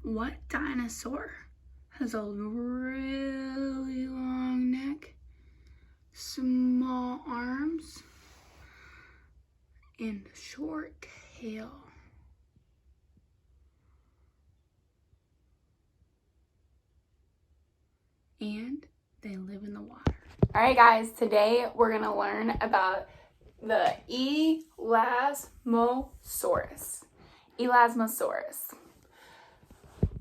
What dinosaur has a really long neck, small arms, and short tail? And they live in the water. All right, guys, today we're gonna learn about the Elasmosaurus. Elasmosaurus.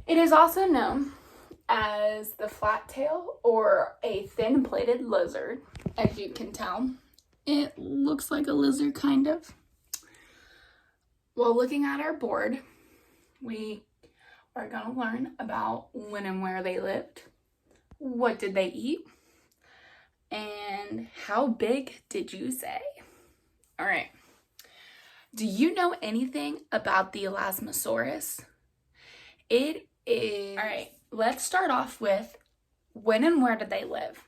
It is also known as the flat tail or a thin-plated lizard, as you can tell. It looks like a lizard, kind of. Well, looking at our board, we are gonna learn about when and where they lived, what did they eat, and how big did you say? All right. Do you know anything about the Elasmosaurus? It is... All right, let's start off with when and where did they live?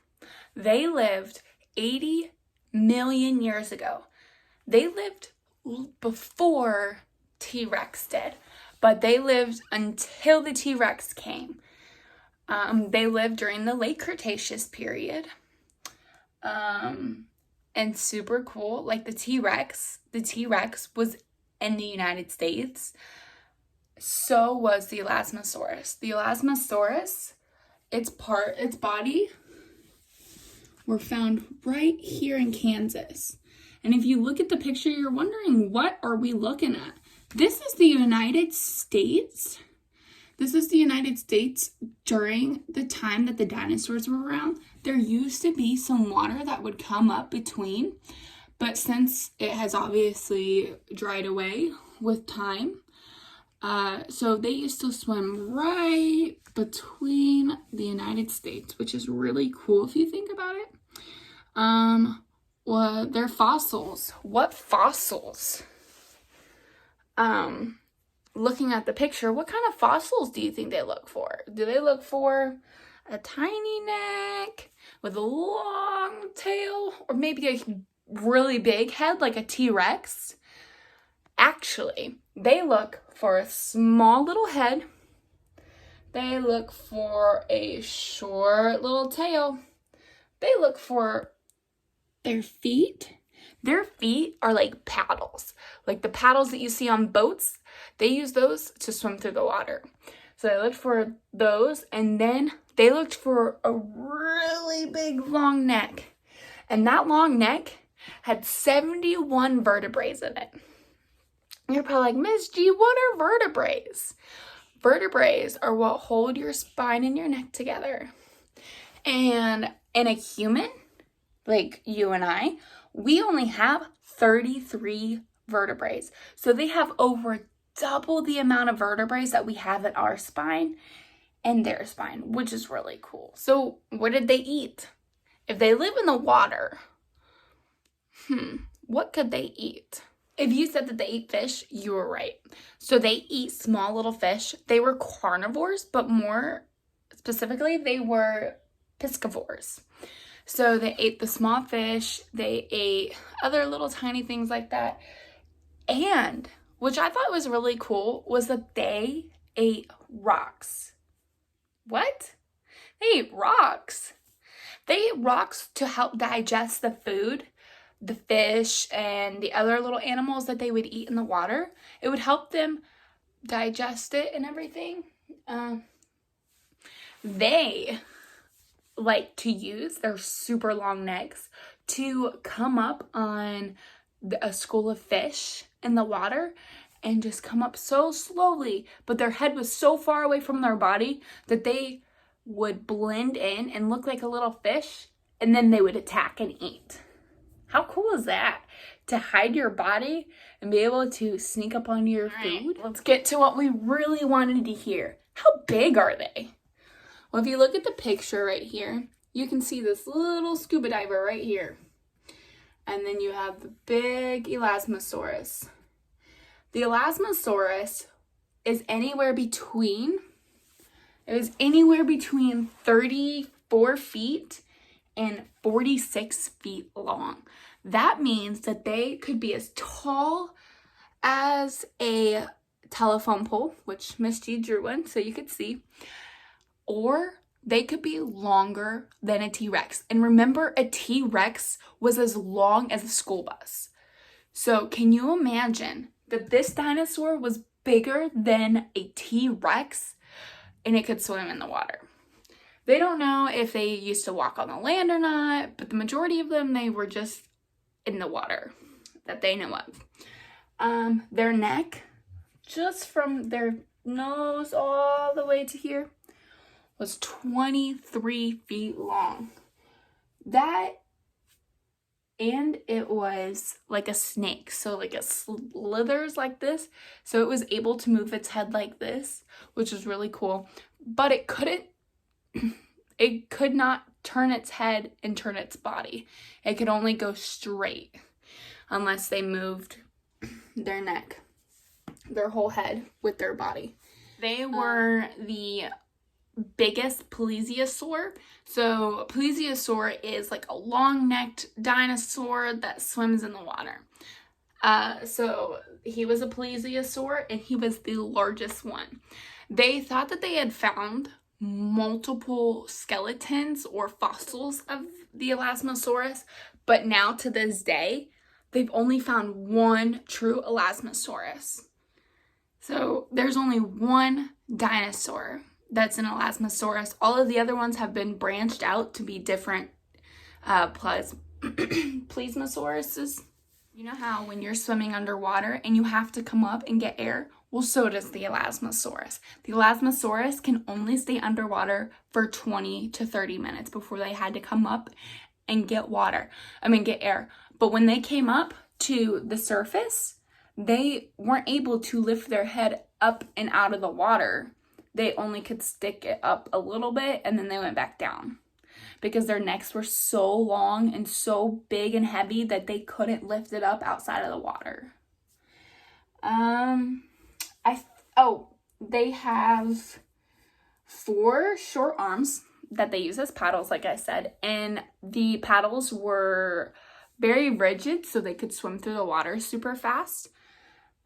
They lived 80 million years ago. They lived before T-Rex did, but they lived until the T-Rex came. They lived during the late Cretaceous period. And super cool, like the T-Rex was in the United States. So was the Elasmosaurus. The Elasmosaurus, its body were found right here in Kansas. And if you look at the picture, you're wondering, what are we looking at? This is the United States. This is the United States during the time that the dinosaurs were around. There used to be some water that would come up between, but since it has obviously dried away with time, so they used to swim right between the United States, which is really cool if you think about it. Well, they're fossils. What fossils? Looking at the picture, what kind of fossils do you think they look for? Do they look for a tiny neck with a long tail, or maybe a really big head like a T-Rex? Actually, they look for a small little head. They look for a short little tail. They look for their feet. Their feet are like paddles, like the paddles that you see on boats. They use those to swim through the water. So they looked for those, and then they looked for a really big long neck. And that long neck had 71 vertebrae in it. You're probably like, Miss G, what are vertebrae? Vertebrae are what hold your spine and your neck together. And in a human, like you and I, we only have 33 vertebrae. So they have over double the amount of vertebrae that we have in our spine and their spine, which is really cool. So what did they eat? If they live in the water, what could they eat? If you said that they eat fish, you were right. So they eat small little fish. They were carnivores, but more specifically, they were piscivores. So they ate the small fish, they ate other little tiny things like that. And, which I thought was really cool, was that they ate rocks. What? They ate rocks. They ate rocks to help digest the food, the fish, and the other little animals that they would eat in the water. It would help them digest it and everything. They like to use their super long necks to come up on a school of fish in the water and just come up so slowly, but their head was so far away from their body that they would blend in and look like a little fish, and then they would attack and eat. How cool is that? To hide your body and be able to sneak up on your food? Let's get to what we really wanted to hear. How big are they? Well, if you look at the picture right here, you can see this little scuba diver right here. And then you have the big Elasmosaurus. The Elasmosaurus is anywhere between 34 feet and 46 feet long. That means that they could be as tall as a telephone pole, which Miss G drew one so you could see, or they could be longer than a T-Rex. And remember, a T-Rex was as long as a school bus. So can you imagine that this dinosaur was bigger than a T-Rex and it could swim in the water? They don't know if they used to walk on the land or not, but the majority of them, they were just in the water that they know of. Their neck, just from their nose all the way to here, was 23 feet long. And it was like a snake, so like it slithers like this, so it was able to move its head like this, which was really cool. But it could not turn its head and turn its body. It could only go straight unless they moved their neck, their whole head with their body. They were the biggest plesiosaur. So plesiosaur is like a long-necked dinosaur that swims in the water. So he was a plesiosaur and he was the largest one. They thought that they had found multiple skeletons or fossils of the Elasmosaurus, but now to this day, they've only found one true Elasmosaurus. So there's only one dinosaur that's an Elasmosaurus. All of the other ones have been branched out to be different plesiosaurus. You know how when you're swimming underwater and you have to come up and get air? Well, so does the Elasmosaurus. The Elasmosaurus can only stay underwater for 20 to 30 minutes before they had to come up and get air. But when they came up to the surface, they weren't able to lift their head up and out of the water. They only could stick it up a little bit and then they went back down because their necks were so long and so big and heavy that they couldn't lift it up outside of the water. They have 4 short arms that they use as paddles, like I said, and the paddles were very rigid so they could swim through the water super fast.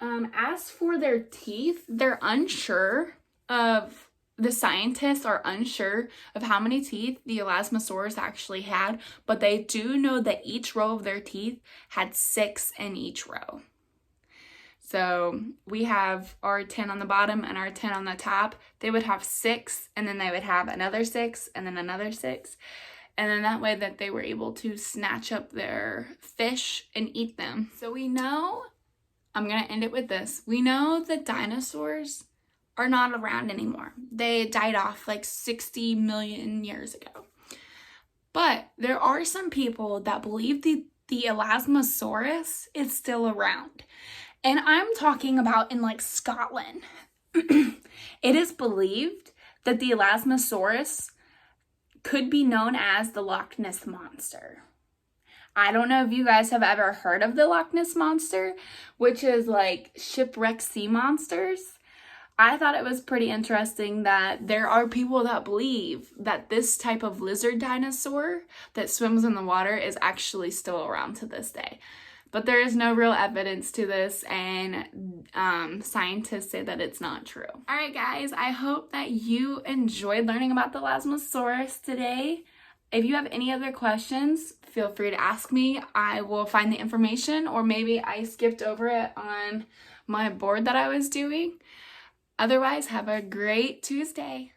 As for their teeth, the scientists are unsure of how many teeth the Elasmosaurus actually had, but they do know that each row of their teeth had 6 in each row. So we have our 10 on the bottom and our 10 on the top. They would have 6, and then they would have another 6, and then another 6. And then that way that they were able to snatch up their fish and eat them. So we know, I'm going to end it with this. We know that dinosaurs are not around anymore. They died off like 60 million years ago. But there are some people that believe the Elasmosaurus is still around. And I'm talking about in like Scotland. It is believed that the Elasmosaurus could be known as the Loch Ness Monster. I don't know if you guys have ever heard of the Loch Ness Monster, which is like shipwrecked sea monsters. I thought it was pretty interesting that there are people that believe that this type of lizard dinosaur that swims in the water is actually still around to this day. But there is no real evidence to this, and scientists say that it's not true. All right, guys, I hope that you enjoyed learning about the Elasmosaurus today. If you have any other questions, feel free to ask me. I will find the information, or maybe I skipped over it on my board that I was doing. Otherwise, have a great Tuesday.